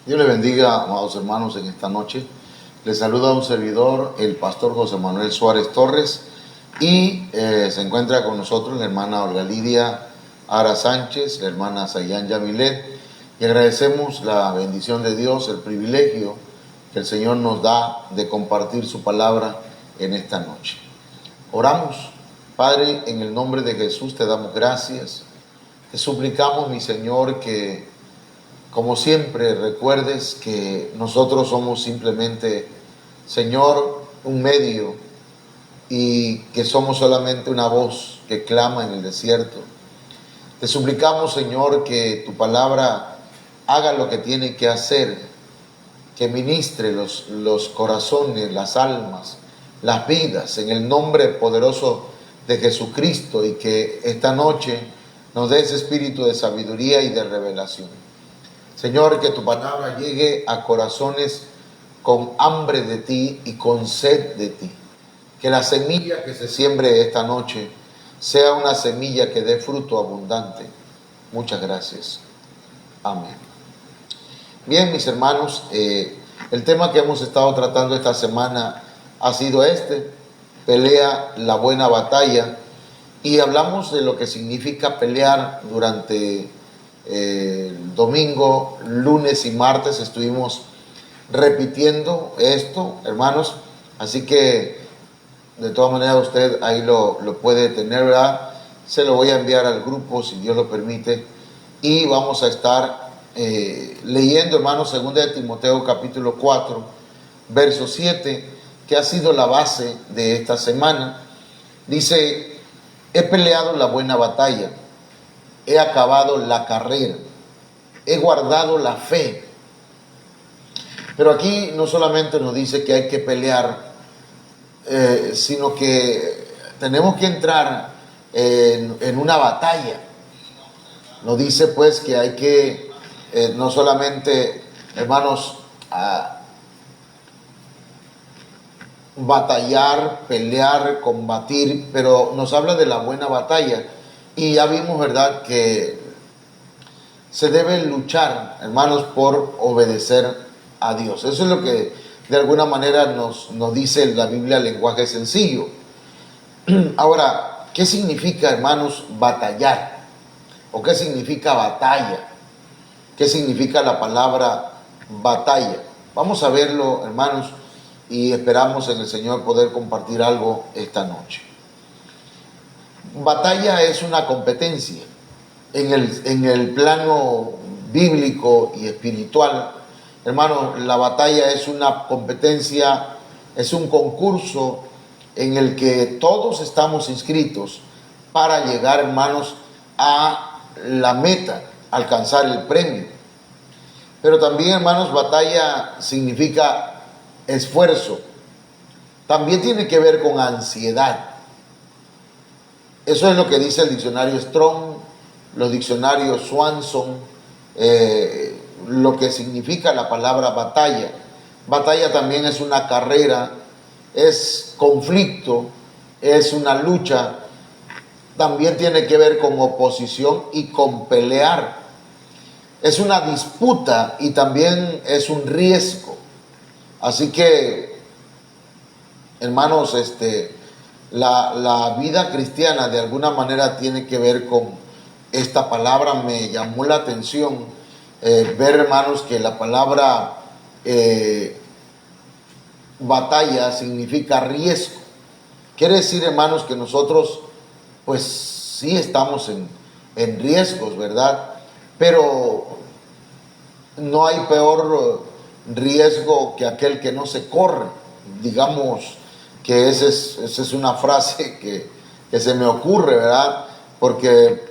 Dios les bendiga, amados hermanos, en esta noche. Les saluda un servidor, el pastor José Manuel Suárez Torres, y se encuentra con nosotros la hermana Olga Lidia Ara Sánchez, la hermana Sayán Yamilet, y agradecemos la bendición de Dios, el privilegio que el Señor nos da de compartir su palabra en esta noche. Oramos. Padre, en el nombre de Jesús te damos gracias. Te suplicamos, mi Señor, que como siempre recuerdes que nosotros somos simplemente, Señor, un medio, y que somos solamente una voz que clama en el desierto. Te suplicamos, Señor, que tu palabra haga lo que tiene que hacer, que ministre los corazones, las almas, las vidas, en el nombre poderoso de Jesucristo, y que esta noche nos des espíritu de sabiduría y de revelación. Señor, que tu palabra llegue a corazones con hambre de ti y con sed de ti. Que la semilla que se siembre esta noche sea una semilla que dé fruto abundante. Muchas gracias. Amén. Bien, mis hermanos, el tema que hemos estado tratando esta semana ha sido pelea la buena batalla, y hablamos de lo que significa pelear. Durante el domingo, lunes y martes estuvimos repitiendo esto, hermanos, así que de todas maneras usted ahí lo puede tener, ¿verdad? Se lo voy a enviar al grupo si Dios lo permite, y vamos a estar leyendo, hermanos, 2 de Timoteo capítulo 4, verso 7, que ha sido la base de esta semana. Dice: he peleado la buena batalla, he acabado la carrera, he guardado la fe. Pero aquí no solamente nos dice que hay que pelear, sino que tenemos que entrar en una batalla. Nos dice pues que hay que no solamente, hermanos, batallar, pelear, combatir, pero nos habla de la buena batalla. Y ya vimos, ¿verdad?, que se debe luchar, hermanos, por obedecer a Dios. Eso es lo que de alguna manera nos dice la Biblia, lenguaje sencillo. Ahora, ¿qué significa, hermanos, batallar? ¿O qué significa batalla? ¿Qué significa la palabra batalla? Vamos a verlo, hermanos, y esperamos en el Señor poder compartir algo esta noche. Batalla es una competencia. En el plano bíblico y espiritual, hermanos, la batalla es una competencia, es un concurso en el que todos estamos inscritos para llegar, hermanos, a la meta, alcanzar el premio. Pero también, hermanos, batalla significa esfuerzo. También tiene que ver con ansiedad. Eso es lo que dice el diccionario Strong, los diccionarios Swanson, lo que significa la palabra batalla. Batalla también es una carrera, es conflicto, es una lucha. También tiene que ver con oposición y con pelear. Es una disputa y también es un riesgo. Así que, hermanos, la vida cristiana de alguna manera tiene que ver con esta palabra. Me llamó la atención ver, hermanos, que la palabra batalla significa riesgo. Quiere decir, hermanos, que nosotros pues sí estamos en riesgos, ¿verdad? Pero no hay peor riesgo que aquel que no se corre. Digamos que esa es una frase que se me ocurre, ¿verdad? Porque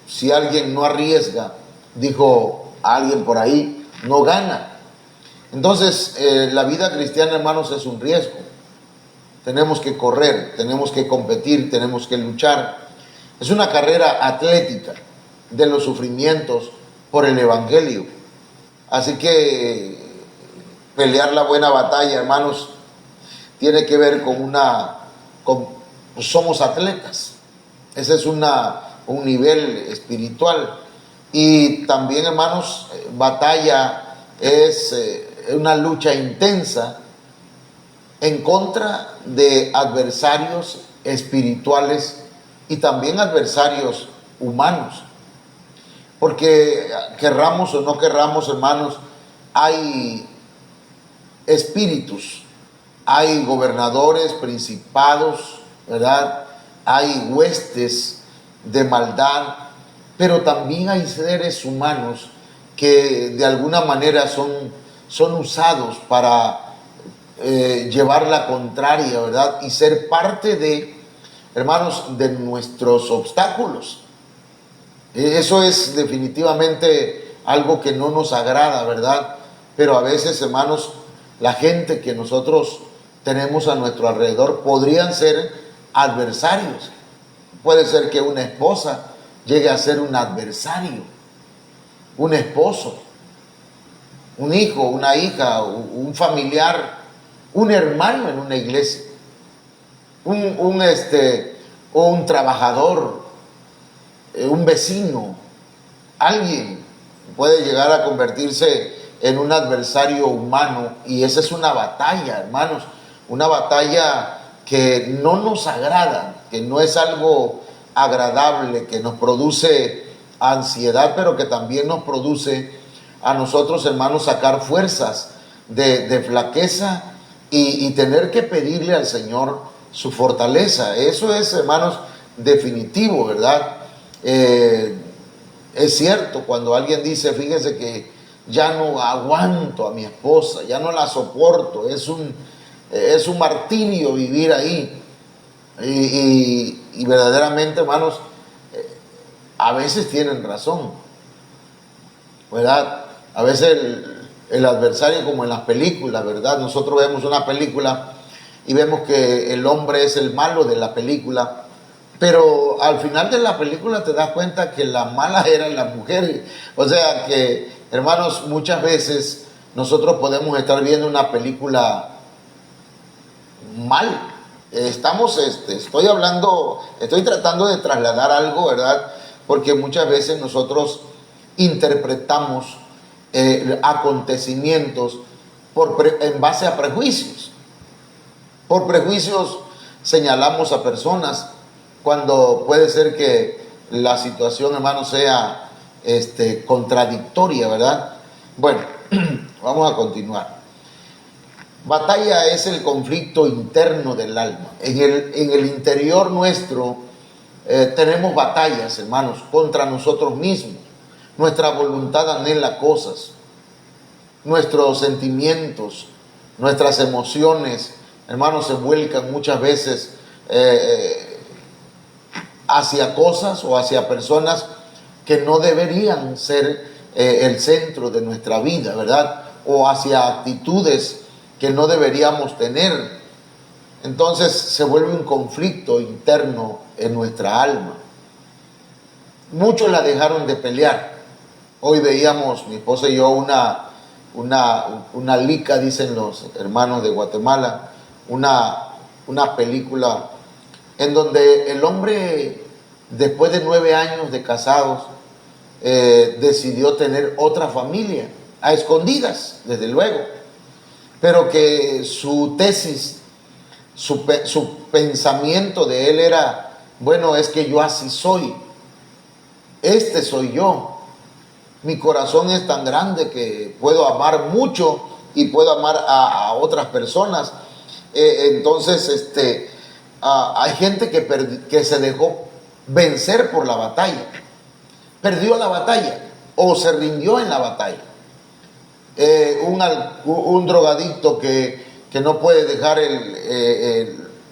si alguien no arriesga, dijo alguien por ahí, no gana. Entonces, la vida cristiana, hermanos, es un riesgo. Tenemos que correr, tenemos que competir, tenemos que luchar. Es una carrera atlética de los sufrimientos por el Evangelio. Así que pelear la buena batalla, hermanos, tiene que ver con somos atletas. Ese es un nivel espiritual. Y también, hermanos, batalla es una lucha intensa en contra de adversarios espirituales y también adversarios humanos. Porque querramos o no querramos, hermanos, hay espíritus, hay gobernadores, principados, ¿verdad? Hay huestes de maldad, pero también hay seres humanos que de alguna manera son usados para llevar la contraria, ¿verdad? Y ser parte de, hermanos, de nuestros obstáculos. Eso es definitivamente algo que no nos agrada, ¿verdad? Pero a veces, hermanos, la gente que nosotros tenemos a nuestro alrededor podrían ser adversarios. Puede ser que una esposa llegue a ser un adversario, un esposo, un hijo, una hija, un familiar, un hermano en una iglesia, un trabajador, un vecino, alguien puede llegar a convertirse en un adversario humano, y esa es una batalla, hermanos, una batalla que no nos agrada, que no es algo agradable, que nos produce ansiedad, pero que también nos produce a nosotros, hermanos, sacar fuerzas de flaqueza y tener que pedirle al Señor su fortaleza. Eso es, hermanos, definitivo, ¿verdad? Es cierto cuando alguien dice, fíjese que ya no aguanto a mi esposa, ya no la soporto, es un martirio vivir ahí. Y verdaderamente, hermanos, a veces tienen razón, ¿verdad? A veces el adversario, como en las películas, ¿verdad? Nosotros vemos una película y vemos que el hombre es el malo de la película, pero al final de la película te das cuenta que la mala era la mujer. O sea que, hermanos, muchas veces nosotros podemos estar viendo una película mal. Estoy tratando de trasladar algo, ¿verdad? Porque muchas veces nosotros interpretamos acontecimientos en base a prejuicios. Por prejuicios señalamos a personas cuando puede ser que la situación, hermano, sea contradictoria, ¿verdad? Bueno, vamos a continuar. Batalla es el conflicto interno del alma. En el interior nuestro tenemos batallas, hermanos, contra nosotros mismos. Nuestra voluntad anhela cosas, nuestros sentimientos, nuestras emociones, hermanos, se vuelcan muchas veces hacia cosas o hacia personas que no deberían ser el centro de nuestra vida, ¿verdad? O hacia actitudes que no deberíamos tener. Entonces se vuelve un conflicto interno en nuestra alma. Muchos la dejaron de pelear. Hoy veíamos, mi esposa y yo, una lica, dicen los hermanos de Guatemala, una película en donde el hombre, después de 9 años de casados, decidió tener otra familia, a escondidas, desde luego, pero que su tesis, su pensamiento de él era, bueno, es que yo así soy, soy yo, mi corazón es tan grande que puedo amar mucho y puedo amar a otras personas. Entonces, hay gente que se dejó vencer por la batalla, perdió la batalla o se rindió en la batalla. Un drogadicto que no puede dejar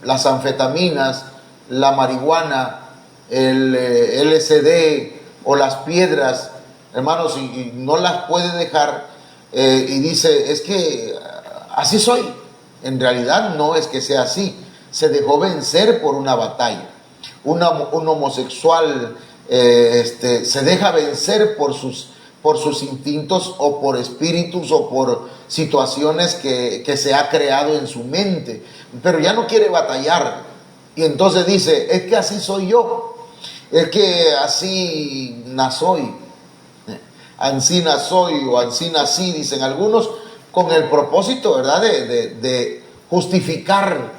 las anfetaminas, la marihuana, el LSD o las piedras, hermanos, y no las puede dejar, y dice, es que así soy. En realidad no es que sea así, se dejó vencer por una batalla. Un homosexual se deja vencer por sus instintos o por espíritus o por situaciones que se ha creado en su mente, pero ya no quiere batallar, y entonces dice, es que así soy yo, es que así nací. ansina soy o ansina sí, dicen algunos, con el propósito, ¿verdad?, de justificar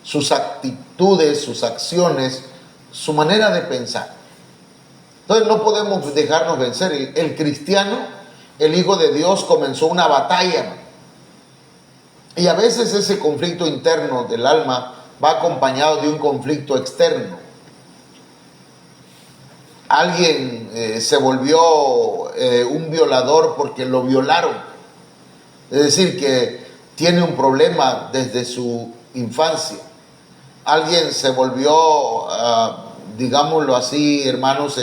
sus actitudes, sus acciones, su manera de pensar. Entonces no podemos dejarnos vencer. El cristiano, el Hijo de Dios, comenzó una batalla. Y a veces ese conflicto interno del alma va acompañado de un conflicto externo. Alguien se volvió un violador porque lo violaron. Es decir, que tiene un problema desde su infancia. Alguien se volvió, digámoslo así, hermanos,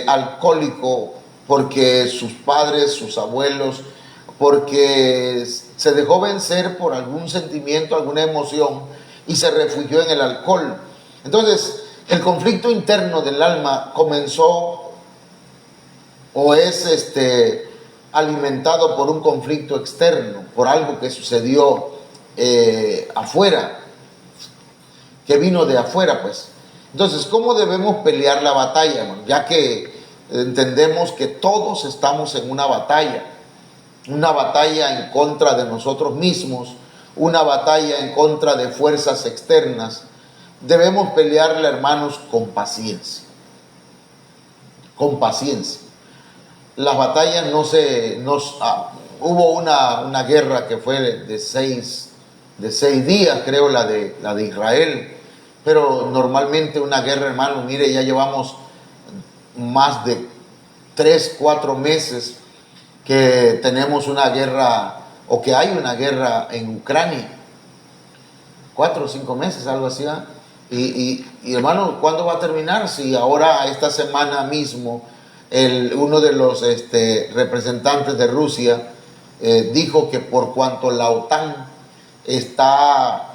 alcohólico porque sus padres, sus abuelos, porque se dejó vencer por algún sentimiento, alguna emoción y se refugió en el alcohol. Entonces, el conflicto interno del alma comenzó o es alimentado por un conflicto externo, por algo que sucedió afuera, que vino de afuera, pues. Entonces, ¿cómo debemos pelear la batalla, hermano? Ya que entendemos que todos estamos en una batalla en contra de nosotros mismos, una batalla en contra de fuerzas externas. Debemos pelearla, hermanos, con paciencia. Con paciencia. Las batallas hubo una guerra que fue de seis días, creo, la de Israel, pero normalmente una guerra, hermano, mire, ya llevamos más de 3-4 meses que tenemos una guerra, o que hay una guerra en Ucrania, 4 o 5 meses, algo así, ¿eh? Y hermano, ¿cuándo va a terminar? Si ahora, esta semana mismo, uno de los representantes de Rusia dijo que por cuanto la OTAN está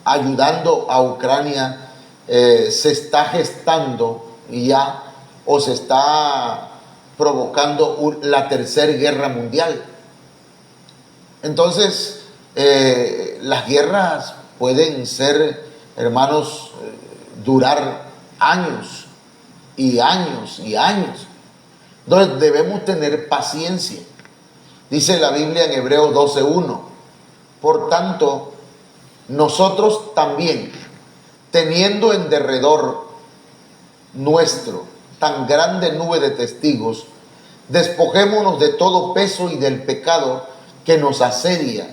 ayudando a Ucrania, se está gestando ya, o se está provocando la tercera guerra mundial. Entonces, las guerras pueden ser, hermanos, durar años y años y años. Entonces debemos tener paciencia. Dice la Biblia en Hebreos 12:1: por tanto, nosotros también, teniendo en derredor nuestro tan grande nube de testigos, despojémonos de todo peso y del pecado que nos asedia,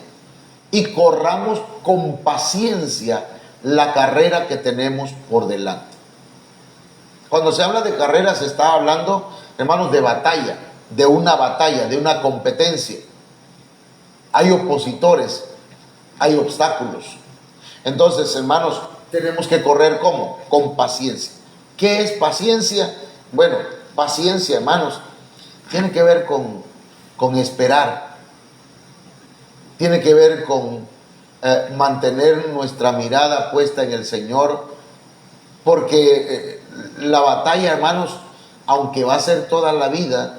y corramos con paciencia la carrera que tenemos por delante. Cuando se habla de carrera, se está hablando, hermanos, de batalla, de una competencia. Hay opositores, hay obstáculos. Entonces, hermanos, tenemos que correr ¿cómo? Con paciencia. ¿Qué es paciencia? Bueno, paciencia, hermanos, tiene que ver con esperar. Tiene que ver con mantener nuestra mirada puesta en el Señor, porque la batalla, hermanos, aunque va a ser toda la vida,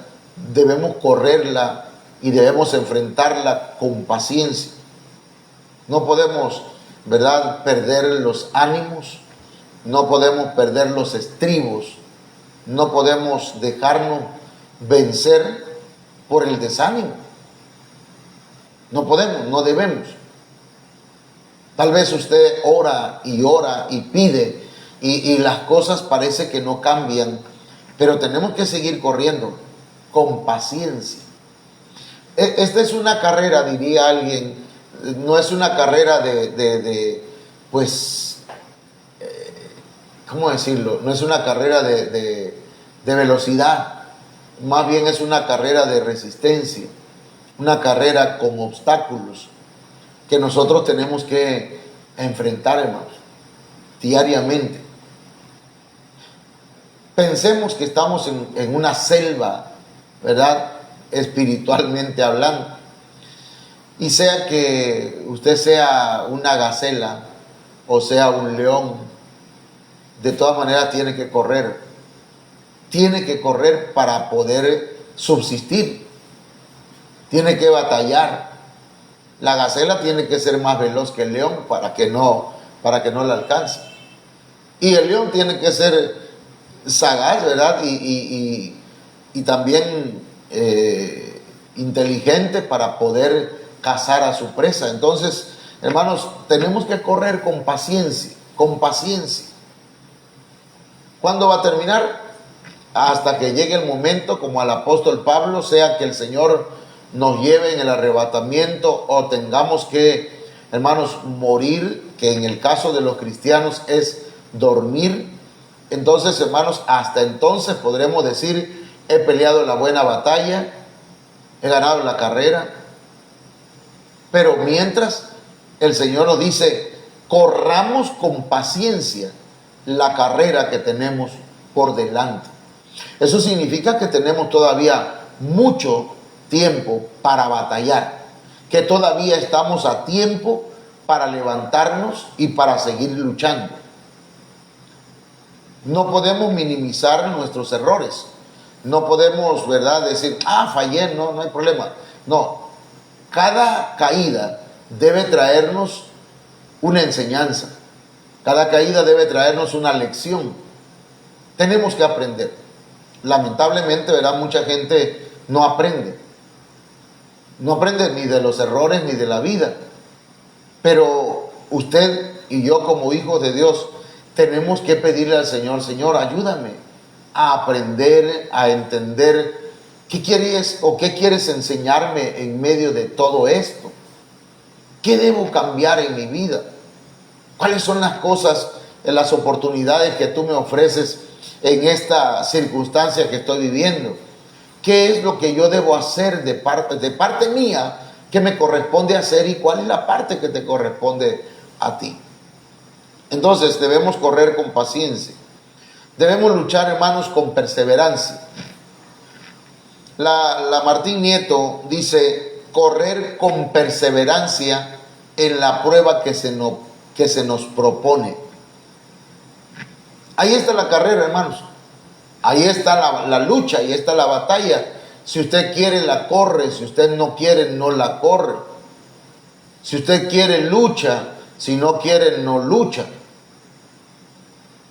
debemos correrla y debemos enfrentarla con paciencia. No podemos, ¿verdad?, perder los ánimos, no podemos perder los estribos, no podemos dejarnos vencer por el desánimo. No podemos, no debemos. Tal vez usted ora y pide y las cosas parece que no cambian, pero tenemos que seguir corriendo con paciencia. Esta es una carrera, diría alguien, no es una carrera ¿cómo decirlo? No es una carrera de velocidad, más bien es una carrera de resistencia, una carrera con obstáculos que nosotros tenemos que enfrentar, hermanos, diariamente. Pensemos que estamos en una selva, ¿verdad?, espiritualmente hablando, y sea que usted sea una gacela o sea un león, de todas maneras tiene que correr para poder subsistir, tiene que batallar. La gacela tiene que ser más veloz que el león para que no la alcance, y el león tiene que ser sagaz, ¿verdad?, y también inteligente para poder cazar a su presa. Entonces, hermanos, tenemos que correr con paciencia, con paciencia. ¿Cuándo va a terminar? Hasta que llegue el momento, como al apóstol Pablo, sea que el Señor nos lleve en el arrebatamiento o tengamos que, hermanos, morir, que en el caso de los cristianos es dormir. Entonces, hermanos, hasta entonces podremos decir: he peleado la buena batalla, he ganado la carrera. Pero mientras, el Señor nos dice: corramos con paciencia la carrera que tenemos por delante. Eso significa que tenemos todavía mucho tiempo para batallar, que todavía estamos a tiempo para levantarnos y para seguir luchando. No podemos minimizar nuestros errores. No podemos, ¿verdad?, decir: fallé, no hay problema. No, cada caída debe traernos una enseñanza. Cada caída debe traernos una lección. Tenemos que aprender. Lamentablemente, ¿verdad?, mucha gente no aprende. No aprende ni de los errores ni de la vida. Pero usted y yo, como hijos de Dios, tenemos que pedirle al Señor: Señor, ayúdame a aprender, a entender qué quieres o qué quieres enseñarme en medio de todo esto. ¿Qué debo cambiar en mi vida? ¿Cuáles son las cosas, las oportunidades que tú me ofreces en esta circunstancia que estoy viviendo? ¿Qué es lo que yo debo hacer de parte mía que me corresponde hacer, y cuál es la parte que te corresponde a ti? Entonces debemos correr con paciencia. Debemos luchar, hermanos, con perseverancia. La Martín Nieto dice: correr con perseverancia en la prueba que se nos propone. Ahí está la carrera, hermanos. Ahí está la lucha, ahí está la batalla. Si usted quiere, la corre. Si usted no quiere, no la corre. Si usted quiere, lucha. Si no quiere, no lucha.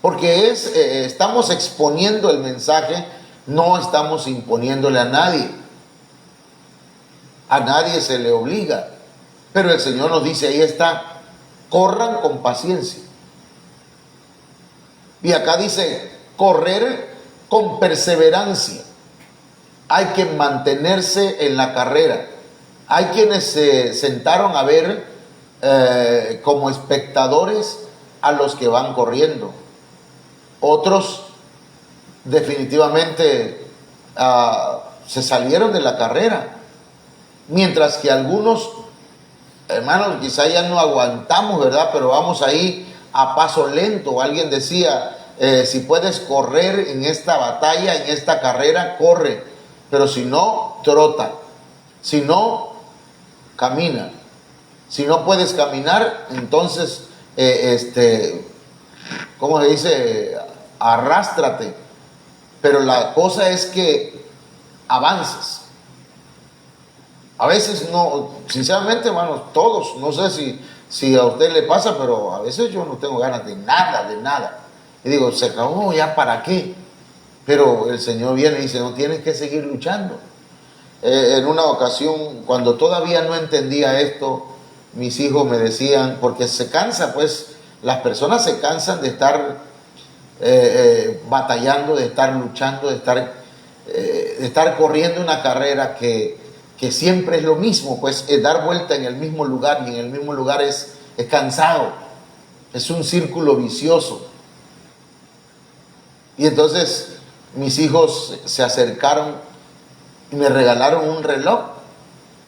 Porque estamos exponiendo el mensaje, no estamos imponiéndole a nadie. A nadie se le obliga. Pero el Señor nos dice: ahí está, corran con paciencia. Y acá dice: correr con perseverancia. Hay que mantenerse en la carrera. Hay quienes se sentaron a ver como espectadores a los que van corriendo. Otros definitivamente se salieron de la carrera. Mientras que algunos, hermanos, quizá ya no aguantamos, ¿verdad?, pero vamos ahí a paso lento. Alguien decía: si puedes correr en esta batalla, en esta carrera, corre. Pero si no, trota. Si no, camina. Si no puedes caminar, entonces, ¿cómo se dice? Arrástrate. Pero la cosa es que avances. A veces no, sinceramente, hermanos, todos, no sé si a usted le pasa, pero a veces yo no tengo ganas de nada. Y digo: se acabó, ¿ya para qué? Pero el Señor viene y dice: no, tienes que seguir luchando. En una ocasión, cuando todavía no entendía esto, mis hijos me decían, porque se cansa, pues, las personas se cansan de estar batallando, de estar luchando, de estar corriendo una carrera que siempre es lo mismo, pues, es dar vuelta en el mismo lugar, y en el mismo lugar es cansado, es un círculo vicioso. Y entonces mis hijos se acercaron y me regalaron un reloj,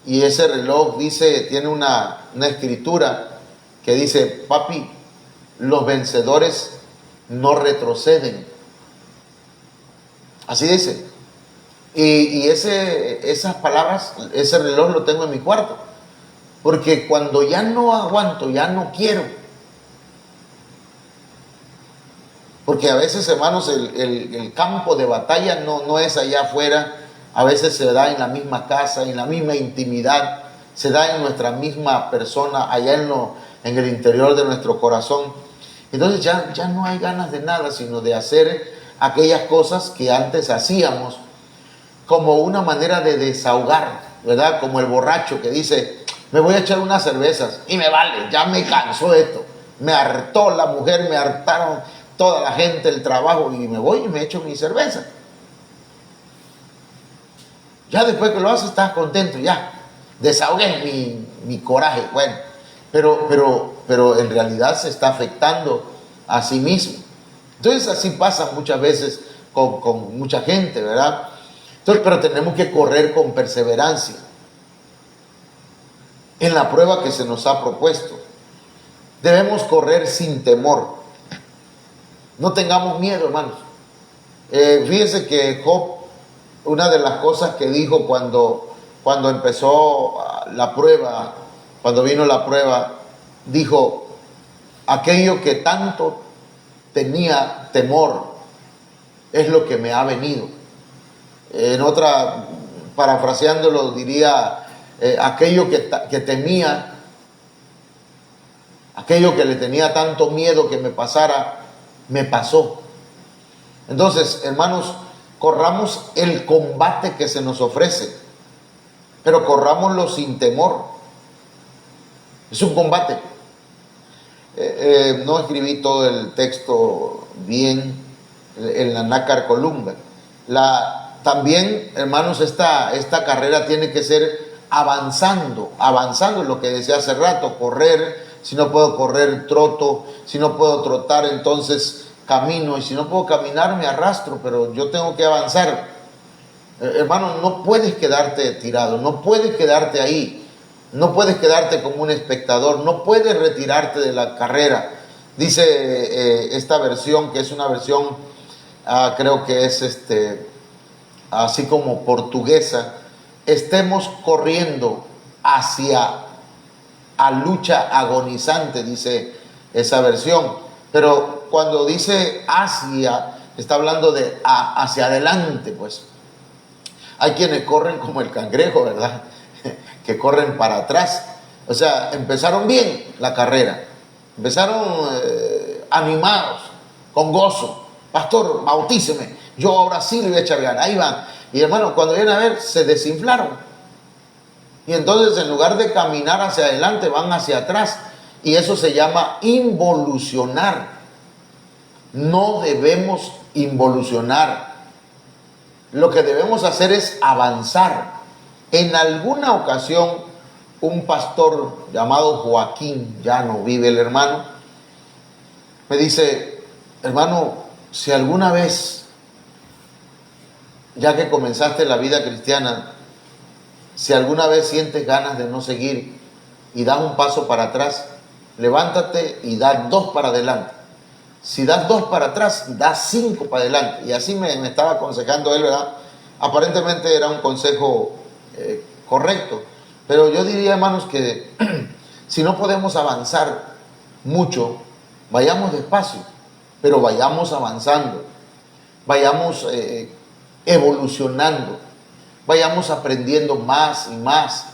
y ese reloj tiene una escritura que dice: papi, los vencedores no retroceden. Así dice. Y esas palabras, ese reloj lo tengo en mi cuarto, porque cuando ya no aguanto, ya no quiero, porque a veces, hermanos, el campo de batalla no es allá afuera. A veces se da en la misma casa, en la misma intimidad, se da en nuestra misma persona, allá en el interior de nuestro corazón. Entonces ya no hay ganas de nada, sino de hacer aquellas cosas que antes hacíamos. como una manera de desahogar, ¿verdad? Como el borracho que dice, me voy a echar unas cervezas y me vale, ya me cansó esto, me hartó la mujer, me hartaron toda la gente, el trabajo, y me voy y me echo mi cerveza. Ya después que lo haces estás contento, ya desahogué mi coraje, bueno, pero en realidad se está afectando a sí mismo. Entonces así pasa muchas veces con mucha gente, ¿verdad? Entonces, pero tenemos que correr con perseverancia en la prueba que se nos ha propuesto. Debemos correr sin temor. No tengamos miedo, hermanos. Fíjense que Job, una de las cosas que dijo cuando empezó la prueba, cuando vino la prueba, dijo, aquello que tanto tenía temor es lo que me ha venido. En otra, parafraseándolo, diría, aquello que temía, aquello que le tenía tanto miedo que me pasara, me pasó. Entonces, hermanos, corramos el combate que se nos ofrece, pero corrámoslo sin temor. Es un combate. No escribí todo el texto bien en la nácar columna. También, hermanos, esta carrera tiene que ser avanzando, lo que decía hace rato, correr. Si no puedo correr, troto. Si no puedo trotar, entonces camino. Y si no puedo caminar, me arrastro, pero yo tengo que avanzar. Hermano, no puedes quedarte tirado, no puedes quedarte ahí, no puedes quedarte como un espectador, no puedes retirarte de la carrera. Dice esta versión, que es una versión, creo que es así como portuguesa, estemos corriendo hacia a lucha agonizante, dice esa versión. Pero cuando dice hacia, está hablando de hacia adelante, pues. Hay quienes corren como el cangrejo, ¿verdad? Que corren para atrás. O sea, empezaron bien la carrera. Empezaron animados, con gozo. Pastor, bautíceme. Yo ahora sí le voy a echar ganas. Ahí van. Y hermano, cuando vienen a ver, se desinflaron. Y entonces, en lugar de caminar hacia adelante, van hacia atrás. Y eso se llama involucionar. No debemos involucionar. Lo que debemos hacer es avanzar. En alguna ocasión, un pastor llamado Joaquín, ya no vive el hermano, me dice, hermano, si alguna vez, ya que comenzaste la vida cristiana, si alguna vez sientes ganas de no seguir y das un paso para atrás, levántate y da 2 para adelante. Si das 2 para atrás, das 5 para adelante. Y así me estaba aconsejando él, ¿verdad? Aparentemente era un consejo correcto. Pero yo diría, hermanos, que si no podemos avanzar mucho, vayamos despacio, pero vayamos avanzando, vayamos evolucionando, vayamos aprendiendo más y más.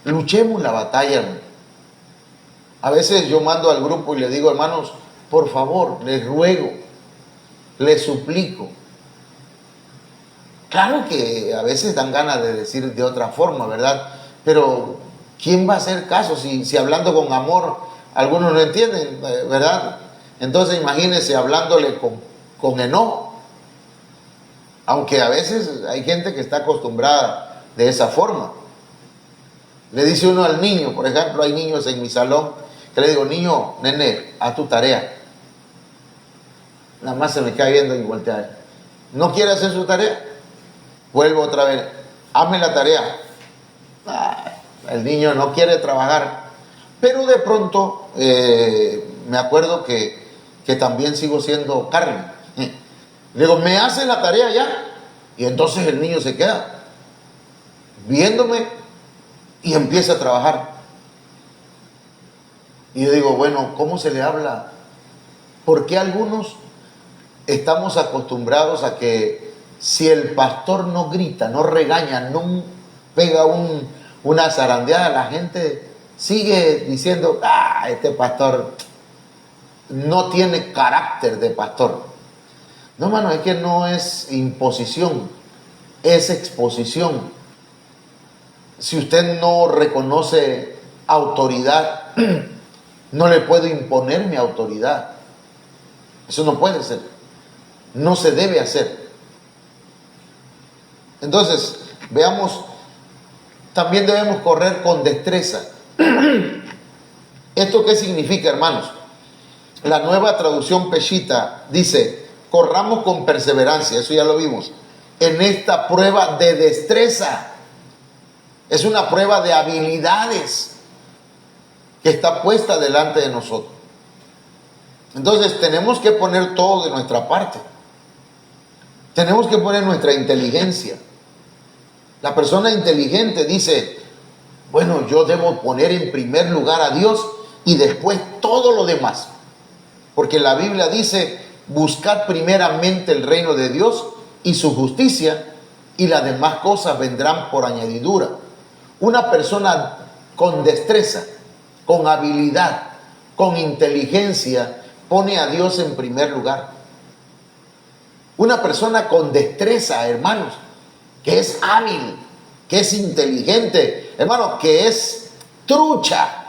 Luchemos la batalla. A veces yo mando al grupo y le digo, hermanos, por favor, les ruego, les suplico. Claro que a veces dan ganas de decir de otra forma, ¿verdad? Pero ¿quién va a hacer caso si hablando con amor algunos no entienden, ¿verdad? Entonces imagínense hablándole con enojo. Aunque a veces hay gente que está acostumbrada de esa forma. Le dice uno al niño, por ejemplo, hay niños en mi salón que le digo, niño, nene, haz tu tarea. Nada más se me queda viendo y voltea. ¿No quiere hacer su tarea? Vuelvo otra vez. Hazme la tarea. El niño no quiere trabajar. Pero de pronto me acuerdo que también sigo siendo carne. Le digo, ¿me hace la tarea ya? Y entonces el niño se queda viéndome y empieza a trabajar. Y yo digo, bueno, ¿cómo se le habla? ¿Por qué algunos estamos acostumbrados a que si el pastor no grita, no regaña, no pega una zarandeada, la gente sigue diciendo, este pastor no tiene carácter de pastor? No, hermano, es que no es imposición, es exposición. Si usted no reconoce autoridad, no le puedo imponer mi autoridad. Eso no puede ser. No se debe hacer. Entonces, veamos, también debemos correr con destreza. ¿Esto qué significa, hermanos? La Nueva Traducción Peshitta dice, corramos con perseverancia, eso ya lo vimos, en esta prueba de destreza. Es una prueba de habilidades que está puesta delante de nosotros. Entonces tenemos que poner todo de nuestra parte. Tenemos que poner nuestra inteligencia. La persona inteligente dice, bueno, yo debo poner en primer lugar a Dios y después todo lo demás. Porque la Biblia dice, buscad primeramente el reino de Dios y su justicia, y las demás cosas vendrán por añadidura. Una persona con destreza, con habilidad, con inteligencia, pone a Dios en primer lugar. Una persona con destreza, hermanos, que es hábil, que es inteligente, hermano, que es trucha.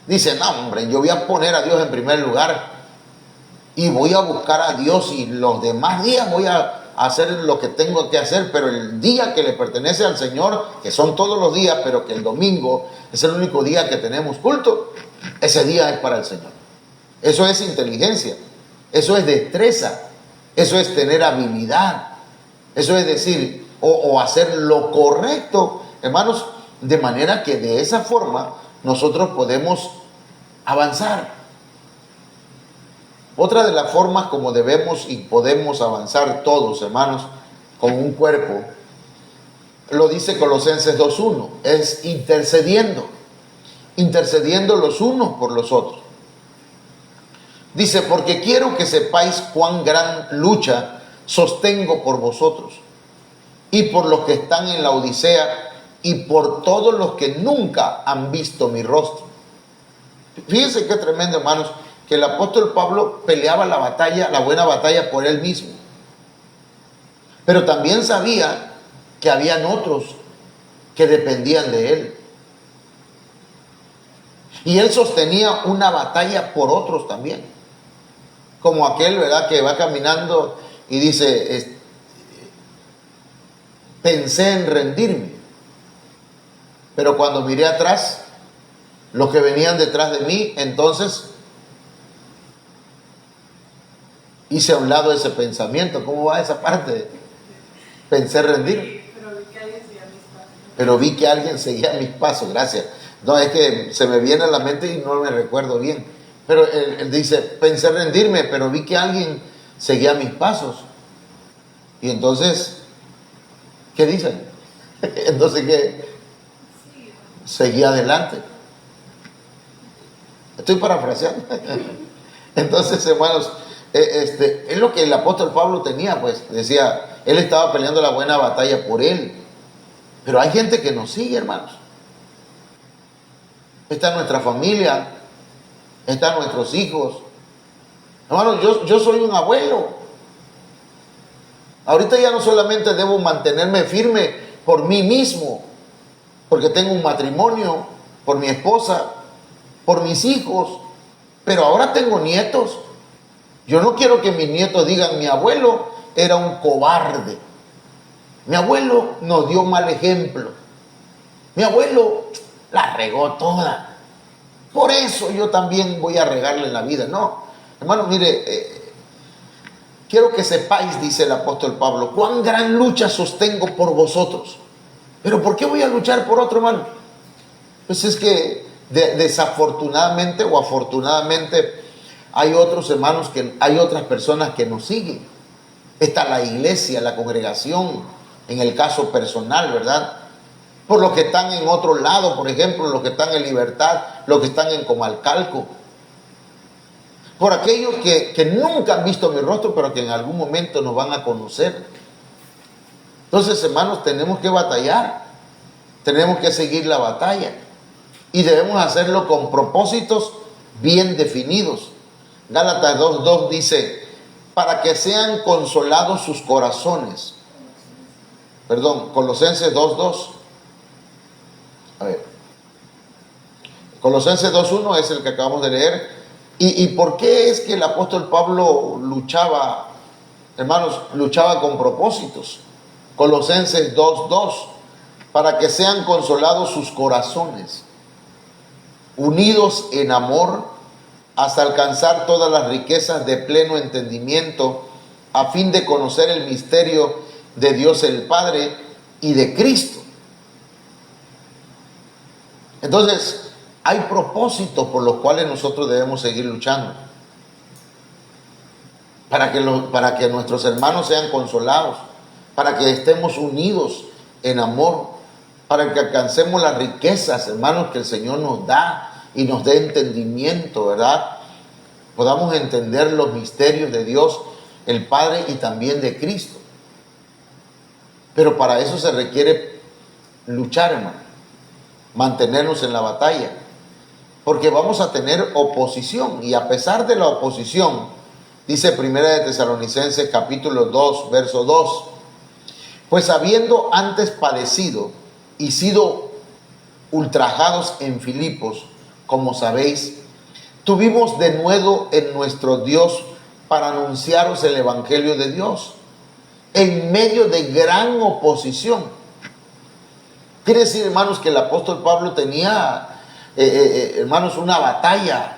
Dice, no, hombre, yo voy a poner a Dios en primer lugar y voy a buscar a Dios y los demás días voy a hacer lo que tengo que hacer, pero el día que le pertenece al Señor, que son todos los días, pero que el domingo es el único día que tenemos culto, ese día es para el Señor. Eso es inteligencia, eso es destreza, eso es tener habilidad, eso es decir, o hacer lo correcto, hermanos, de manera que de esa forma nosotros podemos avanzar. Otra de las formas como debemos y podemos avanzar todos, hermanos, con un cuerpo, lo dice Colosenses 2:1, es intercediendo los unos por los otros. Dice, porque quiero que sepáis cuán gran lucha sostengo por vosotros y por los que están en la Odisea y por todos los que nunca han visto mi rostro. Fíjense qué tremendo, hermanos, que el apóstol Pablo peleaba la batalla, la buena batalla por él mismo. Pero también sabía que habían otros que dependían de él. Y él sostenía una batalla por otros también. Como aquel, ¿verdad?, que va caminando y dice, pensé en rendirme, pero cuando miré atrás, los que venían detrás de mí, entonces hice a un lado ese pensamiento. ¿Cómo va esa parte? Pensé rendirme, pero vi que alguien seguía mis pasos. Gracias. No, es que se me viene a la mente y no me recuerdo bien. Pero él dice, pensé rendirme, pero vi que alguien seguía mis pasos. Y entonces, ¿qué dicen? Entonces, ¿qué? Seguía adelante. Estoy parafraseando. Entonces, hermanos, es lo que el apóstol Pablo tenía, pues. Decía, él estaba peleando la buena batalla por él. Pero hay gente que nos sigue, hermanos. Está nuestra familia, están nuestros hijos. Hermanos, yo soy un abuelo. Ahorita ya no solamente debo mantenerme firme por mí mismo, porque tengo un matrimonio, por mi esposa, por mis hijos, pero ahora tengo nietos. Yo no quiero que mis nietos digan, mi abuelo era un cobarde, mi abuelo nos dio mal ejemplo, mi abuelo la regó toda, por eso yo también voy a regarle en la vida. No, hermano, mire, quiero que sepáis, dice el apóstol Pablo, cuán gran lucha sostengo por vosotros. ¿Pero por qué voy a luchar por otro, hermano? Pues es que desafortunadamente o afortunadamente hay otros hermanos, hay otras personas que nos siguen. Está la iglesia, la congregación, en el caso personal, ¿verdad? Por los que están en otro lado, por ejemplo, los que están en Libertad, los que están en Comalcalco. Por aquellos que nunca han visto mi rostro, pero que en algún momento nos van a conocer. Entonces, hermanos, tenemos que batallar, tenemos que seguir la batalla y debemos hacerlo con propósitos bien definidos. Gálatas 2:2 dice, para que sean consolados sus corazones Colosenses 2:2. A ver. Colosenses 2:1 es el que acabamos de leer. ¿Y por qué es que el apóstol Pablo luchaba, hermanos, luchaba con propósitos? Colosenses 2:2, para que sean consolados sus corazones, unidos en amor, hasta alcanzar todas las riquezas de pleno entendimiento, a fin de conocer el misterio de Dios el Padre y de Cristo. Entonces, hay propósitos por los cuales nosotros debemos seguir luchando. Para que nuestros hermanos sean consolados, para que estemos unidos en amor, para que alcancemos las riquezas, hermanos, que el Señor nos da y nos dé entendimiento, ¿verdad? Podamos entender los misterios de Dios, el Padre y también de Cristo. Pero para eso se requiere luchar, hermano, mantenernos en la batalla, porque vamos a tener oposición, y a pesar de la oposición, dice Primera de Tesalonicenses capítulo 2, verso 2, pues habiendo antes padecido y sido ultrajados en Filipos, como sabéis, tuvimos de nuevo en nuestro Dios para anunciaros el Evangelio de Dios, en medio de gran oposición. Quiere decir, hermanos, que el apóstol Pablo tenía, hermanos, una batalla,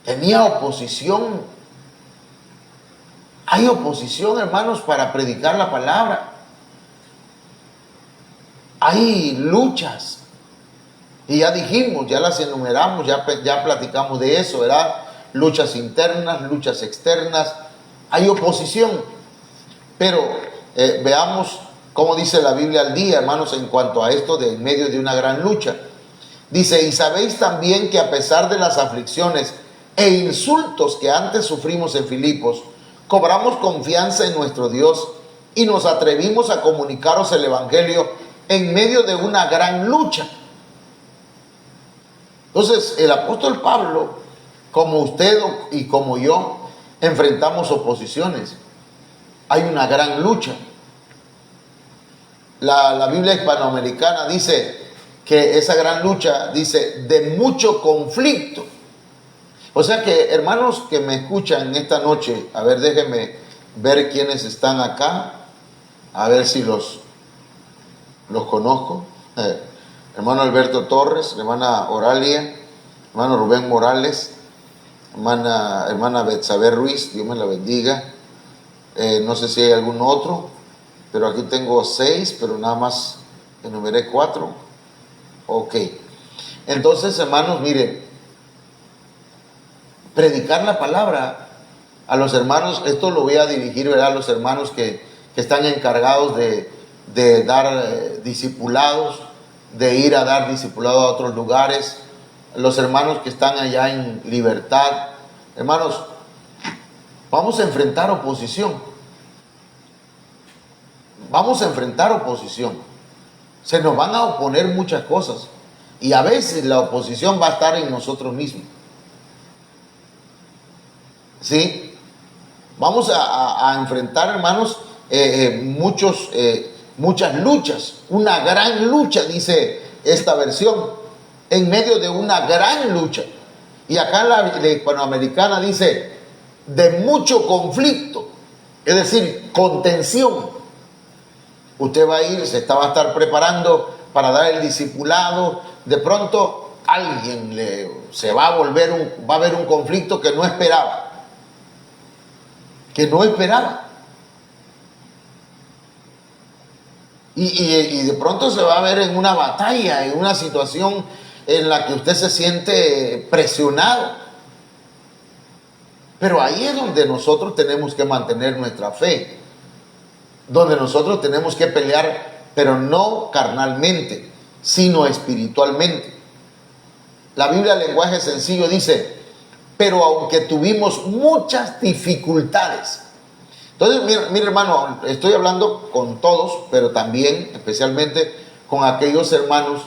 tenía oposición. Hay oposición, hermanos, para predicar la palabra. Hay luchas. Y ya dijimos, ya las enumeramos, ya platicamos de eso, ¿verdad? Luchas internas, luchas externas. Hay oposición. Pero veamos cómo dice la Biblia al día, hermanos, en cuanto a esto de en medio de una gran lucha. Dice, y sabéis también que a pesar de las aflicciones e insultos que antes sufrimos en Filipos, cobramos confianza en nuestro Dios y nos atrevimos a comunicaros el Evangelio en medio de una gran lucha. Entonces, el apóstol Pablo, como usted y como yo, enfrentamos oposiciones. Hay una gran lucha. La Biblia hispanoamericana dice que esa gran lucha, dice, de mucho conflicto. O sea que, hermanos que me escuchan esta noche, a ver, déjenme ver quiénes están acá, a ver si los conozco. Hermano Alberto Torres, hermana Oralia, hermano Rubén Morales, hermana Betsabe Ruiz, Dios me la bendiga. No sé si hay algún otro, pero aquí tengo 6, pero nada más enumeré 4. Ok. Entonces, hermanos, miren, predicar la palabra a los hermanos, esto lo voy a dirigir, ¿verdad?, a los hermanos que están encargados de dar discipulados, de ir a dar discipulado a otros lugares, los hermanos que están allá en Libertad. Hermanos, vamos a enfrentar oposición. Vamos a enfrentar oposición. Se nos van a oponer muchas cosas. Y a veces la oposición va a estar en nosotros mismos. ¿Sí? Vamos a enfrentar, hermanos, muchas luchas. Una gran lucha, dice esta versión. En medio de una gran lucha. Y acá la hispanoamericana dice de mucho conflicto. Es decir, contención. Usted va a ir, va a estar preparando para dar el discipulado. De pronto alguien va a haber un conflicto que no esperaba. Y de pronto se va a ver en una batalla, en una situación en la que usted se siente presionado. Pero ahí es donde nosotros tenemos que mantener nuestra fe, donde nosotros tenemos que pelear, pero no carnalmente, sino espiritualmente. La Biblia, en lenguaje sencillo, dice, pero aunque tuvimos muchas dificultades. Entonces, mire hermano, estoy hablando con todos, pero también especialmente con aquellos hermanos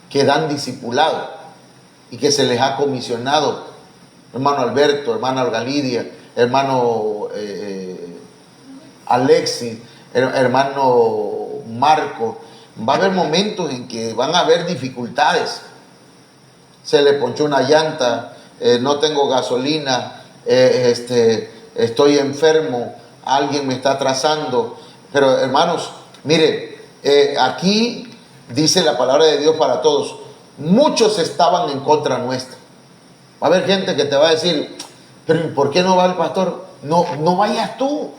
que dan discipulado y que se les ha comisionado. Hermano Alberto, hermana Olga Lidia, hermano Alexis, hermano Marco, va a haber momentos en que van a haber dificultades. Se le ponchó una llanta, no tengo gasolina, estoy enfermo, alguien me está atrasando. Pero hermanos, mire, aquí dice la palabra de Dios para todos, muchos estaban en contra nuestra. Va a haber gente que te va a decir, pero ¿por qué no va el pastor? No vayas tú.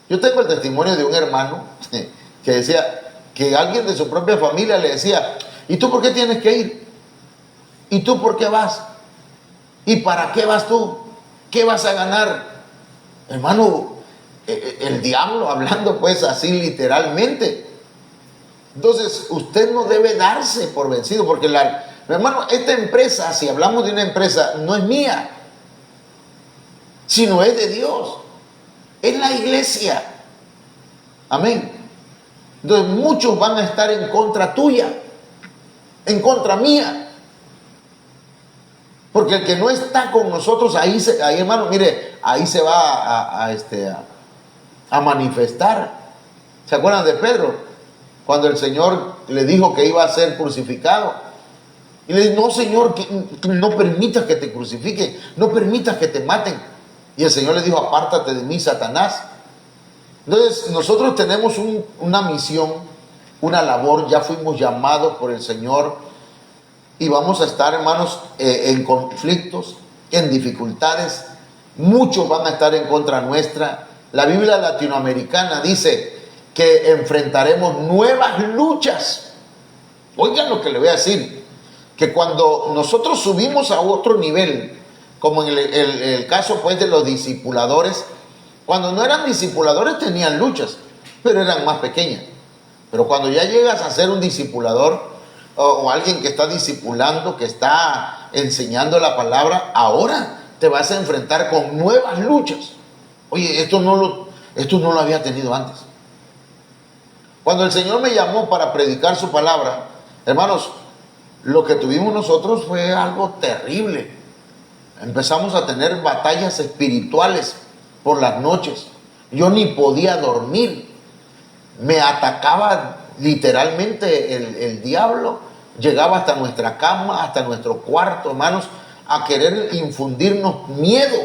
Yo tengo el testimonio de un hermano que decía que alguien de su propia familia le decía, ¿y tú por qué tienes que ir? ¿Y tú por qué vas? ¿Y para qué vas tú? ¿Qué vas a ganar? Hermano, el diablo hablando pues así literalmente. Entonces usted no debe darse por vencido, porque hermano, esta empresa, si hablamos de una empresa, no es mía, sino es de Dios, es la iglesia. Amén. Entonces muchos van a estar en contra tuya, en contra mía. Porque el que no está con nosotros, ahí hermano, mire, ahí se va a manifestar. ¿Se acuerdan de Pedro? Cuando el Señor le dijo que iba a ser crucificado. Y le dijo, no, Señor, que no permitas que te crucifiquen, no permitas que te maten. Y el Señor le dijo, apártate de mí, Satanás. Entonces, nosotros tenemos una misión, una labor, ya fuimos llamados por el Señor. Y vamos a estar, hermanos, en conflictos, en dificultades. Muchos van a estar en contra nuestra. La Biblia latinoamericana dice que enfrentaremos nuevas luchas. Oigan lo que le voy a decir, que cuando nosotros subimos a otro nivel, como en el caso pues de los discipuladores, cuando no eran discipuladores tenían luchas, pero eran más pequeñas. Pero cuando ya llegas a ser un discipulador, o alguien que está discipulando, que está enseñando la palabra, ahora te vas a enfrentar con nuevas luchas. Oye, esto no lo había tenido antes. Cuando el Señor me llamó para predicar su palabra, hermanos, lo que tuvimos nosotros fue algo terrible. Empezamos a tener batallas espirituales por las noches. Yo ni podía dormir. Me atacaba literalmente el diablo. Llegaba hasta nuestra cama, hasta nuestro cuarto, hermanos, a querer infundirnos miedo.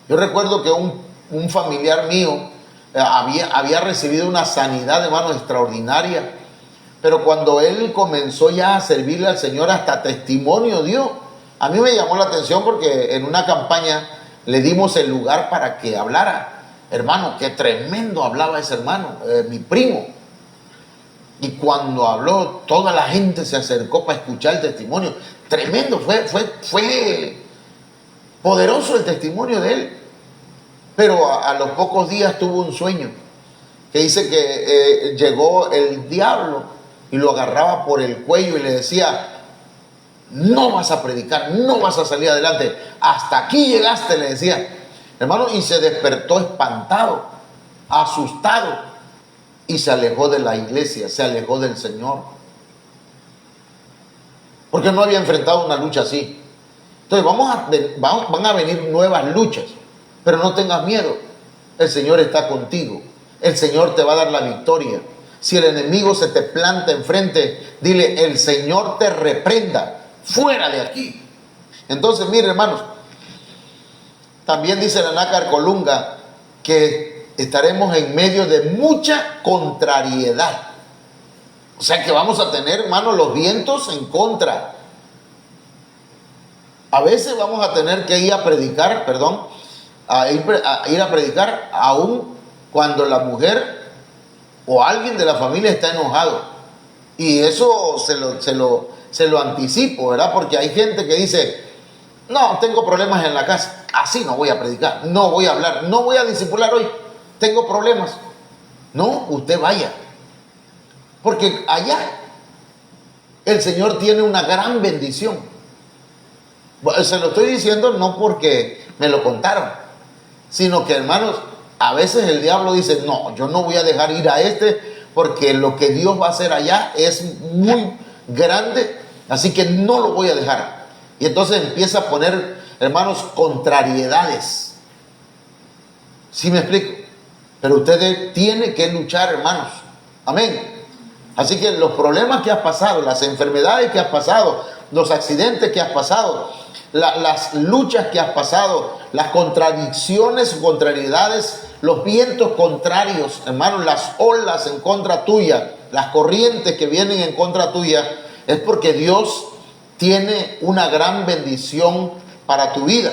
Yo recuerdo que un familiar mío había recibido una sanidad, hermanos, extraordinaria, pero cuando él comenzó ya a servirle al Señor, hasta testimonio dio. A mí me llamó la atención porque en una campaña le dimos el lugar para que hablara. Hermano, qué tremendo hablaba ese hermano, mi primo. Y cuando habló, toda la gente se acercó para escuchar el testimonio. Tremendo, fue poderoso el testimonio de él. Pero a los pocos días tuvo un sueño que dice que llegó el diablo y lo agarraba por el cuello y le decía, no vas a predicar, no vas a salir adelante, hasta aquí llegaste, le decía. Hermano, y se despertó espantado, asustado, y se alejó de la iglesia, se alejó del Señor, porque no había enfrentado una lucha así. Entonces van a venir nuevas luchas, pero no tengas miedo, el Señor está contigo, el Señor te va a dar la victoria. Si el enemigo se te planta enfrente, dile, el Señor te reprenda, fuera de aquí. Entonces, mire, hermanos, también dice la Nácar Colunga que estaremos en medio de mucha contrariedad. O sea que vamos a tener, hermanos, los vientos en contra. A veces vamos a tener que ir a predicar, a ir a predicar aún cuando la mujer o alguien de la familia está enojado. Y eso se lo anticipo, ¿verdad? Porque hay gente que dice, no, tengo problemas en la casa, así no voy a predicar, no voy a hablar, no voy a discipular hoy, tengo problemas. No, usted vaya, porque allá el Señor tiene una gran bendición. Se lo estoy diciendo no porque me lo contaron, sino que, hermanos, a veces el diablo dice, no, yo no voy a dejar ir a porque lo que Dios va a hacer allá es muy grande, así que no lo voy a dejar. Y entonces empieza a poner, hermanos, contrariedades. ¿Sí me explico? Pero usted tiene que luchar, hermanos. Amén. Así que los problemas que has pasado, las enfermedades que has pasado, los accidentes que has pasado, las luchas que has pasado, las contradicciones, contrariedades, los vientos contrarios, hermanos, las olas en contra tuya, las corrientes que vienen en contra tuya, es porque Dios tiene una gran bendición para tu vida.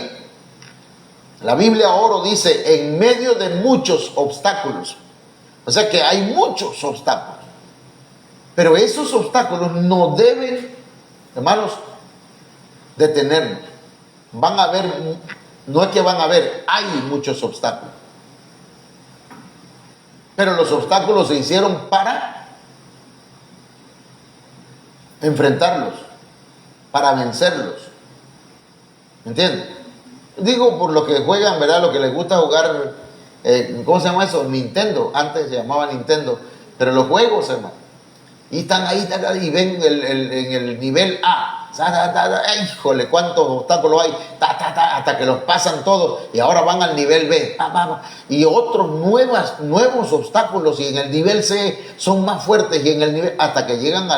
La Biblia ahora dice, en medio de muchos obstáculos. O sea que hay muchos obstáculos. Pero esos obstáculos no deben, hermanos, detenernos. Van a haber, no es que van a haber, hay muchos obstáculos. Pero los obstáculos se hicieron para enfrentarlos, para vencerlos. ¿Entiendes? Digo por lo que juegan, ¿verdad? Lo que les gusta jugar, ¿cómo se llama eso? Nintendo. Antes se llamaba Nintendo. Pero los juegos, hermano. Y están ahí y ven en el nivel A. Híjole, cuántos obstáculos hay. Hasta que los pasan todos. Y ahora van al nivel B. Y otros nuevos obstáculos. Y en el nivel C son más fuertes. Y en el nivel, hasta que llegan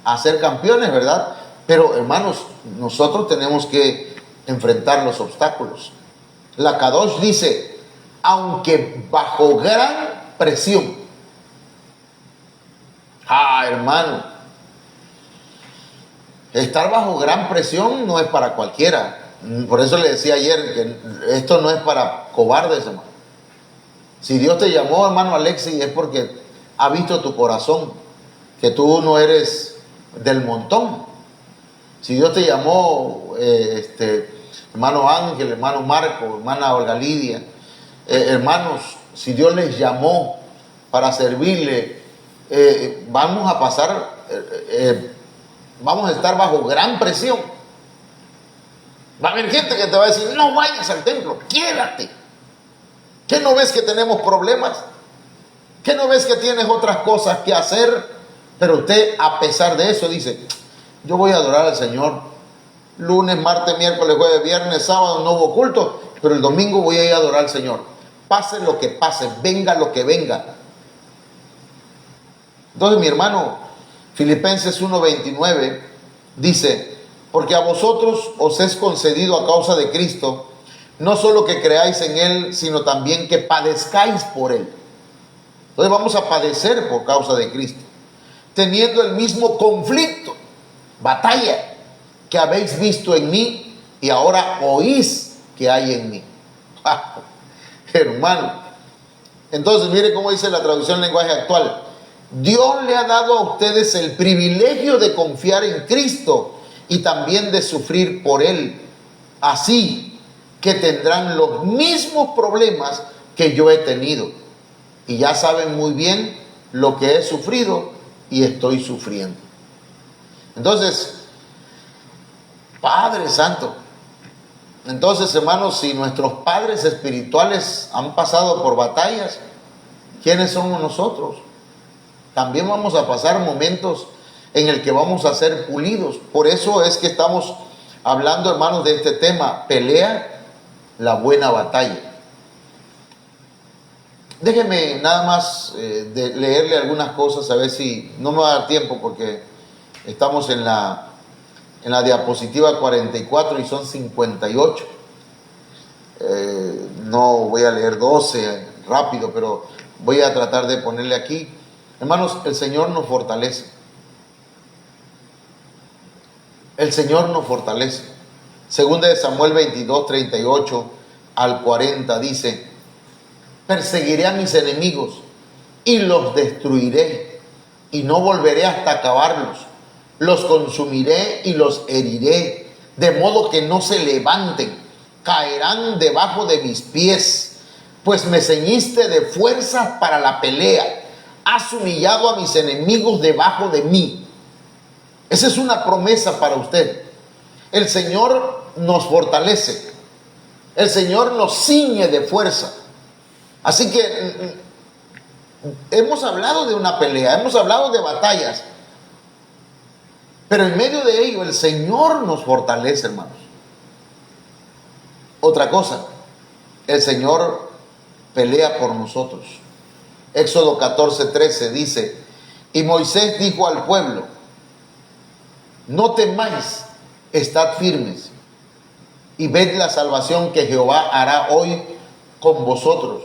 a ser campeones, ¿verdad? Pero hermanos, nosotros tenemos que enfrentar los obstáculos. La Kadosh dice, aunque bajo gran presión. Hermano, estar bajo gran presión no es para cualquiera. Por eso le decía ayer que esto no es para cobardes, hermano. Si Dios te llamó, hermano Alexis, es porque ha visto tu corazón, que tú no eres del montón. Si Dios te llamó, hermano Ángel, hermano Marco, hermana Olga Lidia, hermanos, si Dios les llamó para servirle, vamos a pasar, vamos a estar bajo gran presión. Va a haber gente que te va a decir, no vayas al templo, quédate. ¿Qué no ves que tenemos problemas? ¿Qué no ves que tienes otras cosas que hacer? Pero usted, a pesar de eso, dice, yo voy a adorar al Señor. Lunes, martes, miércoles, jueves, viernes, sábado no hubo culto, pero el domingo voy a ir a adorar al Señor. Pase lo que pase, venga lo que venga. Entonces, mi hermano, Filipenses 1:29 dice, porque a vosotros os es concedido a causa de Cristo, no solo que creáis en Él, sino también que padezcáis por Él. Entonces vamos a padecer por causa de Cristo, teniendo el mismo conflicto, batalla, que habéis visto en mí y ahora oís que hay en mí. Hermano, entonces mire cómo dice la traducción lenguaje actual. Dios le ha dado a ustedes el privilegio de confiar en Cristo y también de sufrir por Él. Así que tendrán los mismos problemas que yo he tenido. Y ya saben muy bien lo que he sufrido y estoy sufriendo. Entonces, Padre Santo. Entonces, hermanos, si nuestros padres espirituales han pasado por batallas, ¿quiénes somos nosotros? También vamos a pasar momentos en el que vamos a ser pulidos. Por eso es que estamos hablando, hermanos, de este tema, pelea la buena batalla. Déjenme nada más de leerle algunas cosas, a ver si no me va a dar tiempo porque estamos en la diapositiva 44 y son 58. No voy a leer 12 rápido, pero voy a tratar de ponerle aquí. Hermanos, el Señor nos fortalece. El Señor nos fortalece. Segunda de Samuel 22, 38 al 40 dice, perseguiré a mis enemigos y los destruiré y no volveré hasta acabarlos. Los consumiré y los heriré, de modo que no se levanten, caerán debajo de mis pies, pues me ceñiste de fuerzas para la pelea, has humillado a mis enemigos debajo de mí. Esa es una promesa para usted. El Señor nos fortalece, el Señor nos ciñe de fuerza. Así que hemos hablado de una pelea, hemos hablado de batallas, pero en medio de ello el Señor nos fortalece, hermanos. Otra cosa, el Señor pelea por nosotros. Éxodo 14:13 dice: y Moisés dijo al pueblo: no temáis, estad firmes y ved la salvación que Jehová hará hoy con vosotros,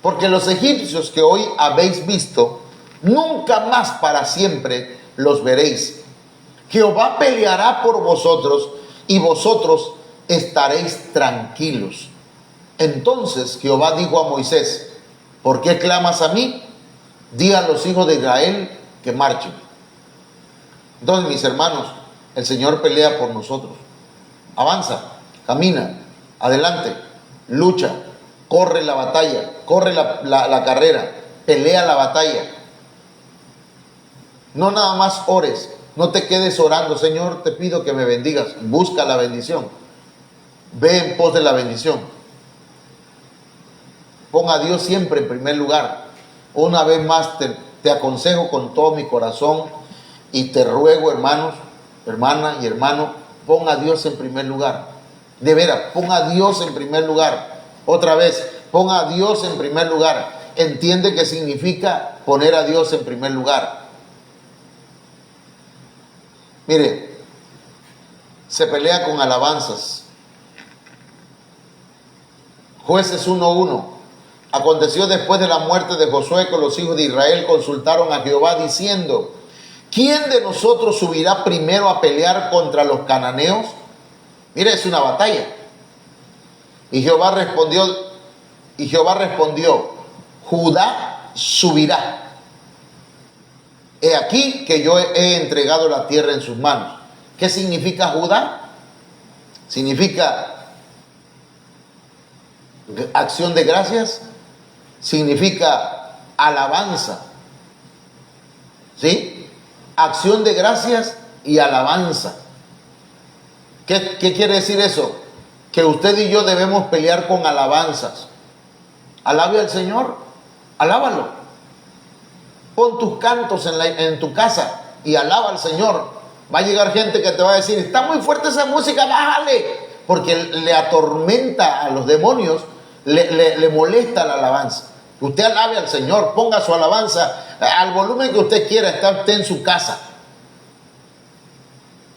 porque los egipcios que hoy habéis visto, nunca más para siempre los veréis. Jehová peleará por vosotros y vosotros estaréis tranquilos. Entonces Jehová dijo a Moisés: ¿por qué clamas a mí? Di a los hijos de Israel que marchen. Entonces, mis hermanos, el Señor pelea por nosotros. Avanza, camina, adelante, lucha, corre la batalla, corre la carrera, pelea la batalla. No nada más ores, no te quedes orando: Señor, te pido que me bendigas. Busca la bendición, ve en pos de la bendición. Pon a Dios siempre en primer lugar. Una vez más te aconsejo con todo mi corazón y te ruego, hermanos, hermana y hermano, pon a Dios en primer lugar. De veras, pon a Dios en primer lugar. Otra vez, pon a Dios en primer lugar. Entiende qué significa poner a Dios en primer lugar. Mire, se pelea con alabanzas. Jueces 1:1. Aconteció después de la muerte de Josué que los hijos de Israel consultaron a Jehová diciendo: ¿quién de nosotros subirá primero a pelear contra los cananeos? Mire, es una batalla. Y Jehová respondió: Judá subirá. He aquí que yo he entregado la tierra en sus manos. ¿Qué significa Judá? Significa acción de gracias, significa alabanza. ¿Sí? Acción de gracias y alabanza. ¿Qué quiere decir eso? Que usted y yo debemos pelear con alabanzas. Alabe al Señor, alábalo. Pon tus cantos en tu casa y alaba al Señor. Va a llegar gente que te va a decir: está muy fuerte esa música, bájale. Porque le atormenta a los demonios, le molesta la alabanza. Usted alabe al Señor, ponga su alabanza al volumen que usted quiera, está usted en su casa.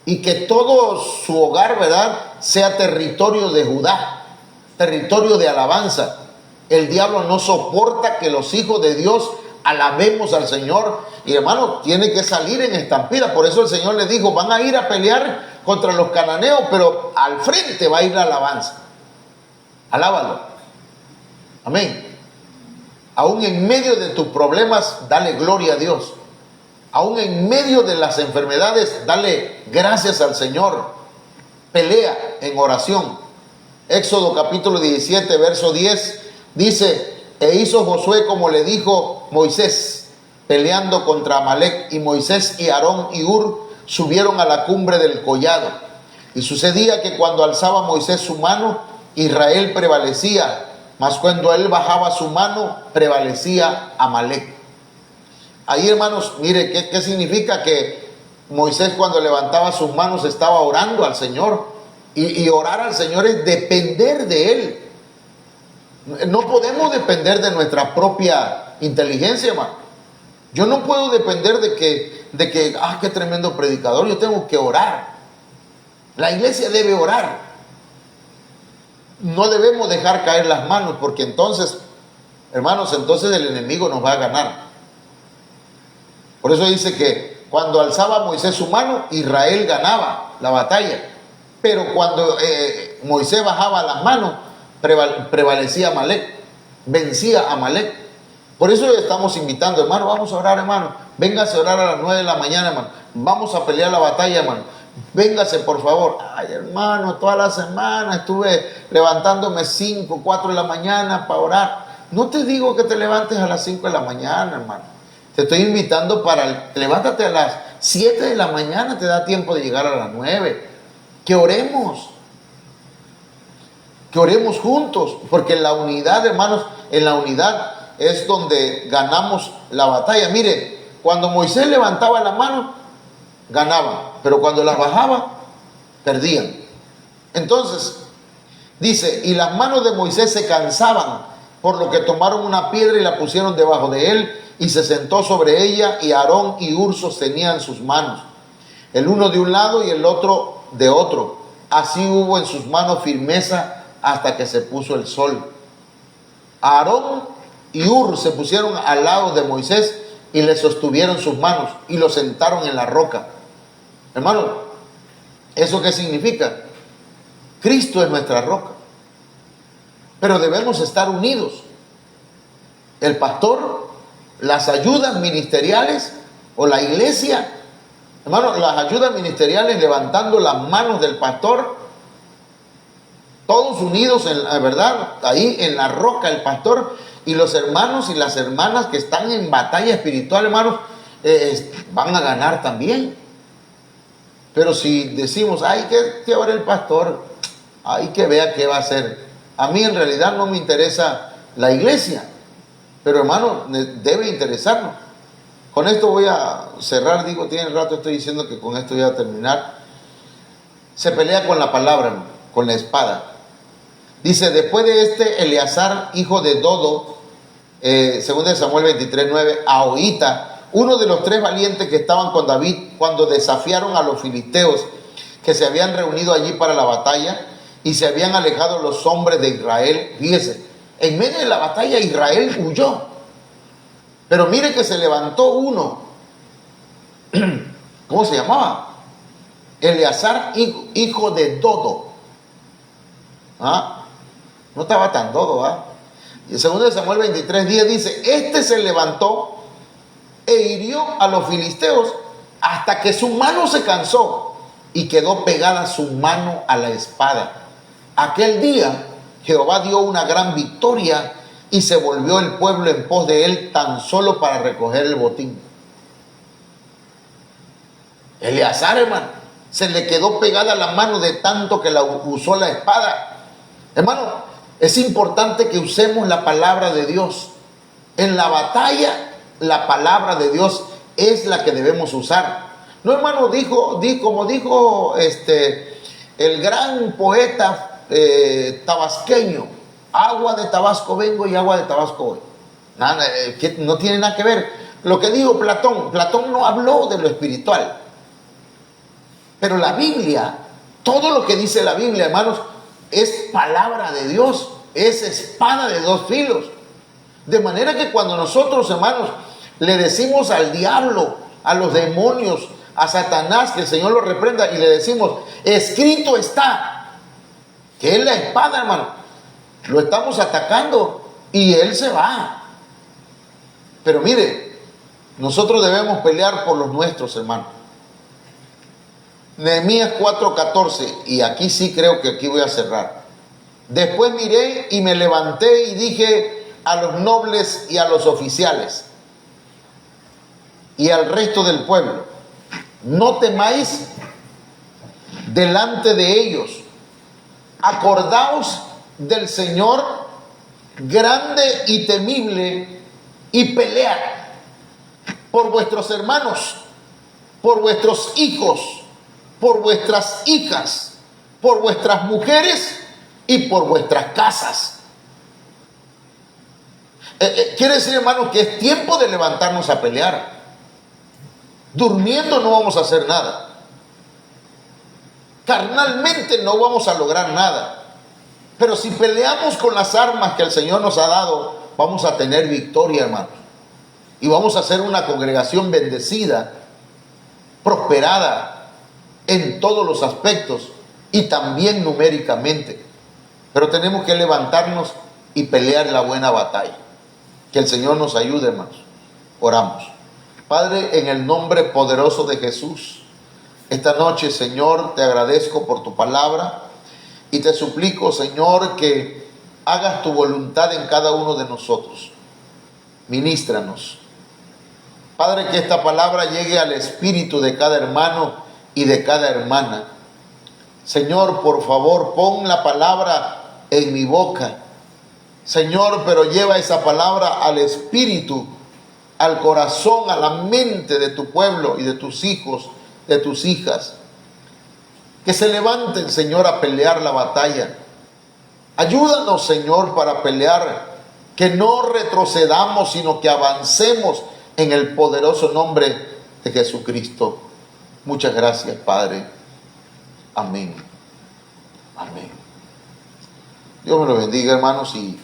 Y que todo su hogar, ¿verdad?, sea territorio de Judá, territorio de alabanza. El diablo no soporta que los hijos de Dios alabemos al Señor. Y hermano, tiene que salir en estampida. Por eso el Señor les dijo: van a ir a pelear contra los cananeos, pero al frente va a ir la alabanza. Alábalo. Amén. Aún en medio de tus problemas, dale gloria a Dios. Aún en medio de las enfermedades, dale gracias al Señor. Pelea en oración. Éxodo capítulo 17, verso 10, dice: e hizo Josué como le dijo Moisés, peleando contra Amalec. Y Moisés y Aarón y Hur subieron a la cumbre del collado. Y sucedía que cuando alzaba Moisés su mano, Israel prevalecía, mas cuando él bajaba su mano, prevalecía Amalec. Ahí, hermanos, mire, ¿qué significa? Que Moisés, cuando levantaba sus manos, estaba orando al Señor. Y orar al Señor es depender de Él. No podemos depender de nuestra propia inteligencia, hermano. Yo no puedo depender de que qué tremendo predicador. Yo tengo que orar. La iglesia debe orar. No debemos dejar caer las manos, porque entonces, hermanos, entonces el enemigo nos va a ganar. Por eso dice que cuando alzaba Moisés su mano, Israel ganaba la batalla. Pero cuando Moisés bajaba las manos, prevalecía Amalec, vencía a Amalec. Por eso estamos invitando, hermano, vamos a orar, hermano. Véngase a orar a las 9 de la mañana, hermano. Vamos a pelear la batalla, hermano. Véngase, por favor. Ay, hermano, toda la semana estuve levantándome 5, 4 de la mañana para orar. No te digo que te levantes a las 5 de la mañana, hermano. Te estoy invitando levántate a las 7 de la mañana, te da tiempo de llegar a las 9. Que oremos juntos, porque en la unidad, hermanos, en la unidad es donde ganamos la batalla. Mire, cuando Moisés levantaba la mano, ganaba, pero cuando las bajaba, perdían. Entonces, dice, y las manos de Moisés se cansaban por lo que tomaron una piedra y la pusieron debajo de él, y se sentó sobre ella, y Aarón y Hur sostenían sus manos, el uno de un lado y el otro de otro. Así hubo en sus manos firmeza hasta que se puso el sol. Aarón y Hur se pusieron al lado de Moisés y le sostuvieron sus manos y lo sentaron en la roca. Hermano, ¿eso qué significa? Cristo es nuestra roca, pero debemos estar unidos. El pastor, las ayudas ministeriales o la iglesia, hermano, las ayudas ministeriales levantando las manos del pastor, todos unidos en la verdad, ahí en la roca el pastor y los hermanos y las hermanas que están en batalla espiritual, hermanos, van a ganar también. Pero si decimos, hay que llevar el pastor, hay que ver qué va a hacer. A mí en realidad no me interesa la iglesia, pero hermano, debe interesarnos. Con esto voy a cerrar, digo, tiene rato estoy diciendo que con esto voy a terminar. Se pelea con la palabra, hermano, con la espada. Dice, después de Eleazar, hijo de Dodo, 2 Samuel 23:9, Ahoita, uno de los 3 valientes que estaban con David cuando desafiaron a los filisteos que se habían reunido allí para la batalla y se habían alejado los hombres de Israel. Fíjese, en medio de la batalla Israel huyó, pero mire que se levantó uno. ¿Cómo se llamaba? Eleazar, hijo de Dodo. ¿Ah? No estaba tan dodo, ¿ah? Y 2 Samuel 23:10 dice, este se levantó e hirió a los filisteos hasta que su mano se cansó y quedó pegada su mano a la espada. Aquel día Jehová dio una gran victoria y se volvió el pueblo en pos de él tan solo para recoger el botín. Eleazar, hermano, se le quedó pegada la mano de tanto que la usó la espada. Hermano, es importante que usemos la palabra de Dios. En la batalla, la palabra de Dios es la que debemos usar. No, hermano, como dijo el gran poeta tabasqueño, agua de Tabasco vengo y agua de Tabasco voy. Nada, que no tiene nada que ver. Lo que dijo Platón no habló de lo espiritual. Pero la Biblia, todo lo que dice la Biblia, hermanos, es palabra de Dios, es espada de 2 filos. De manera que cuando nosotros, hermanos, le decimos al diablo, a los demonios, a Satanás, que el Señor lo reprenda, y le decimos, escrito está, que es la espada, hermano, lo estamos atacando y él se va. Pero mire, nosotros debemos pelear por los nuestros, hermanos. Nehemías 4:14, y aquí sí creo que aquí voy a cerrar. Después miré y me levanté y dije a los nobles y a los oficiales y al resto del pueblo, no temáis delante de ellos, acordaos del Señor grande y temible y pelead por vuestros hermanos, por vuestros hijos, por vuestras hijas, por vuestras mujeres y por vuestras casas. Quiere decir, hermanos, que es tiempo de levantarnos a pelear. Durmiendo no vamos a hacer nada. Carnalmente no vamos a lograr nada. Pero si peleamos con las armas que el Señor nos ha dado, vamos a tener victoria, hermanos. Y vamos a ser una congregación bendecida, prosperada en todos los aspectos y también numéricamente. Pero tenemos que levantarnos y pelear la buena batalla. Que el Señor nos ayude, hermanos. Oramos. Padre, en el nombre poderoso de Jesús, esta noche, Señor, te agradezco por tu palabra y te suplico, Señor, que hagas tu voluntad en cada uno de nosotros. Ministranos. Padre, que esta palabra llegue al espíritu de cada hermano y de cada hermana. Señor, por favor, pon la palabra en mi boca. Señor, pero lleva esa palabra al espíritu, al corazón, a la mente de tu pueblo y de tus hijos, de tus hijas. Que se levanten, Señor, a pelear la batalla. Ayúdanos, Señor, para pelear que no retrocedamos, sino que avancemos en el poderoso nombre de Jesucristo. Muchas gracias, Padre. Amén. Amén. Dios me lo bendiga, hermanos, y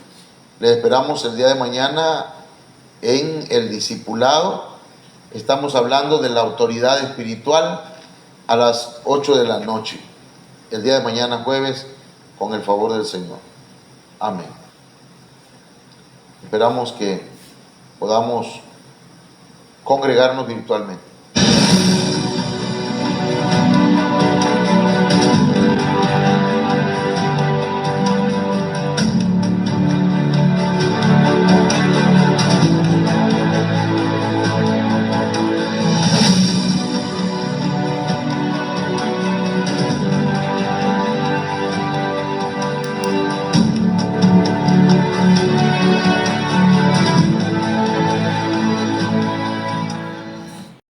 les esperamos el día de mañana en el discipulado. Estamos hablando de la autoridad espiritual a las 8 de la noche. El día de mañana, jueves, con el favor del Señor. Amén. Esperamos que podamos congregarnos virtualmente.